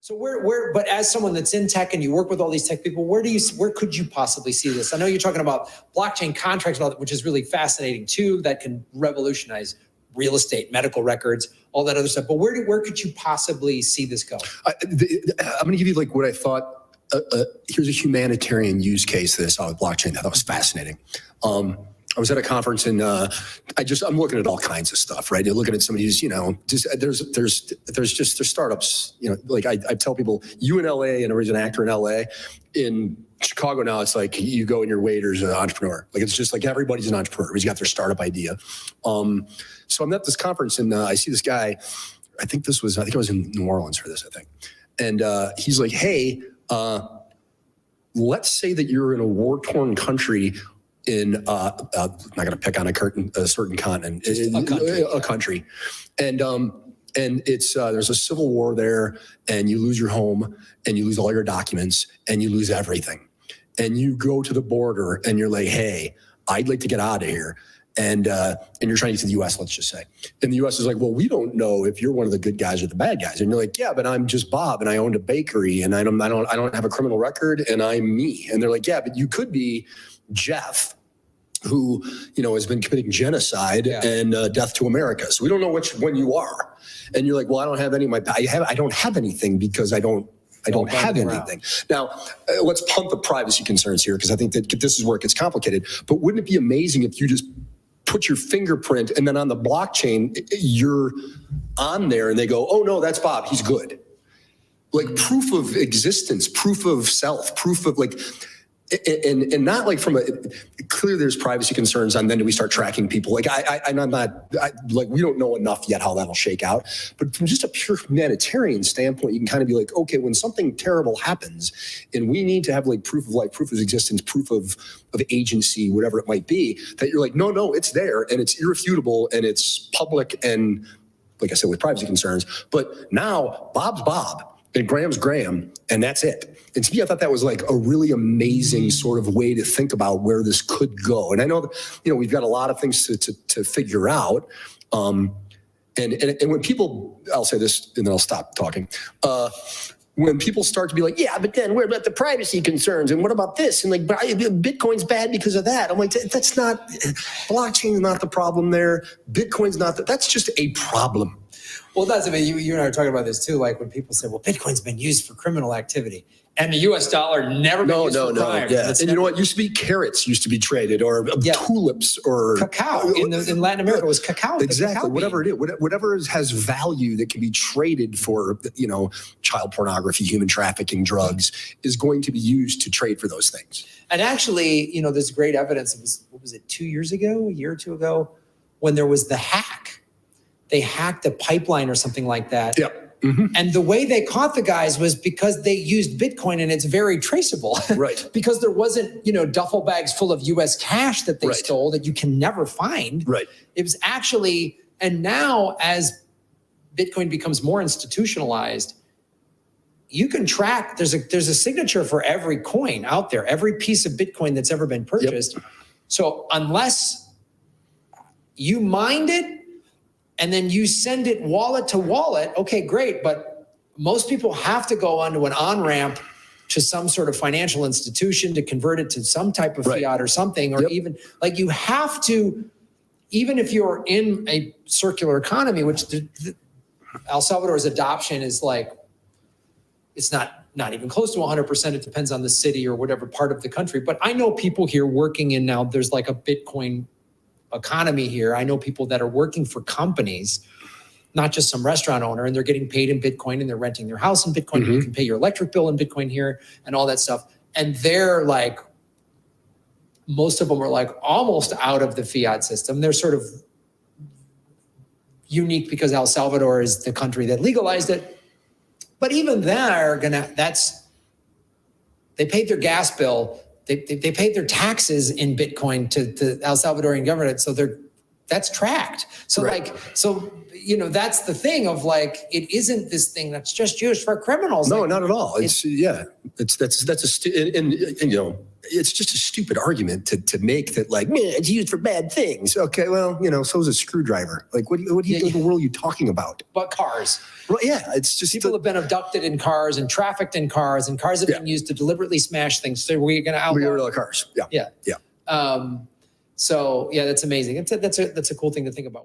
So but as someone that's in tech and you work with all these tech people, where could you possibly see this? I know you're talking about blockchain contracts and all that, which is really fascinating too. That can revolutionize real estate, medical records, all that other stuff. But where could you possibly see this go? I'm going to give you like what I thought. Here's a humanitarian use case that I saw with blockchain. I thought was fascinating. I was at a conference and I'm looking at all kinds of stuff, right? You're looking at somebody who's, there's startups, like I tell people, you in LA, and there's an actor in LA. In Chicago now, it's like you go and your waiter's an entrepreneur. Like it's just like everybody's an entrepreneur. He's got their startup idea. So I'm at this conference and I see this guy. I think I was in New Orleans for this, I think. And he's like, hey, let's say that you're in a war-torn country in I'm not going to pick on a certain continent, a country, and it's there's a civil war there, and you lose your home, and you lose all your documents, and you lose everything, and you go to the border, and you're like, hey, I'd like to get out of here, and you're trying to get to the U.S. Let's just say, and the U.S. is like, well, we don't know if you're one of the good guys or the bad guys, and you're like, yeah, but I'm just Bob, and I owned a bakery, and I don't have a criminal record, and I'm me, and they're like, yeah, but you could be Jeff, who has been committing genocide and death to America. So we don't know which one you are. And you're like, well, I don't have any of my. I don't have anything because I don't have anything. Now, let's punt the privacy concerns here because I think that this is where it gets complicated. But wouldn't it be amazing if you just put your fingerprint and then on the blockchain you're on there and they go, oh no, that's Bob. He's good. Like proof of existence, proof of self, proof of like. And not like clearly there's privacy concerns, and then do we start tracking people? Like we don't know enough yet how that'll shake out. But from just a pure humanitarian standpoint, you can kind of be like, okay, when something terrible happens, and we need to have like proof of life, proof of existence, proof of agency, whatever it might be, that you're like, no, it's there, and it's irrefutable, and it's public, and like I said, with privacy concerns. But now Bob's Bob. And Graham's Graham, and that's it. And to me, I thought that was like a really amazing sort of way to think about where this could go. And I know that, we've got a lot of things to figure out. And when people, I'll say this and then I'll stop talking. When people start to be like, yeah, but then what about the privacy concerns? And what about this? And like, Bitcoin's bad because of that. I'm like, that's not, blockchain is not the problem there. Bitcoin's not, that's just a problem. Well, you and I are talking about this too. Like when people say, well, Bitcoin's been used for criminal activity and the US dollar never been used for crime. Yeah. And you know what? Used to be carrots used to be traded or tulips or cacao. In Latin America, it was cacao. Exactly. Cacao whatever it is, whatever has value that can be traded for, child pornography, human trafficking, drugs is going to be used to trade for those things. And actually, there's great evidence. It was, what was it, a year or two ago, when there was the hack. They hacked a pipeline or something like that. Yeah. Mm-hmm. And the way they caught the guys was because they used Bitcoin, and it's very traceable. Right. Because there wasn't, duffel bags full of US cash that they stole that you can never find. Right. It was actually, and now as Bitcoin becomes more institutionalized, you can track, there's a signature for every coin out there, every piece of Bitcoin that's ever been purchased. Yep. So unless you mined it, and then you send it wallet to wallet, okay, great. But most people have to go onto an on-ramp to some sort of financial institution to convert it to some type of fiat or something, or even like you have to, even if you're in a circular economy, which El Salvador's adoption is like, it's not even close to 100%. It depends on the city or whatever part of the country. But I know people here working in now, there's like a Bitcoin economy here. I know people that are working for companies, not just some restaurant owner, and they're getting paid in Bitcoin and they're renting their house in Bitcoin. Mm-hmm. You can pay your electric bill in Bitcoin here and all that stuff. And they're like, most of them are like almost out of the fiat system. They're sort of unique because El Salvador is the country that legalized it. But even they're they paid their gas bill. They paid their taxes in Bitcoin to the El Salvadorian government, so that's tracked. So that's the thing of like, it isn't this thing that's just used for criminals. No, like, not at all. it's just a stupid argument to make that like, man, it's used for bad things. Okay, well, so is a screwdriver. Like, what in the world are you talking about? But cars. Well, yeah, it's just people have been abducted in cars and trafficked in cars, and cars have been used to deliberately smash things. So we're going to outlaw. We're the cars. Yeah. So yeah, that's amazing. That's a cool thing to think about.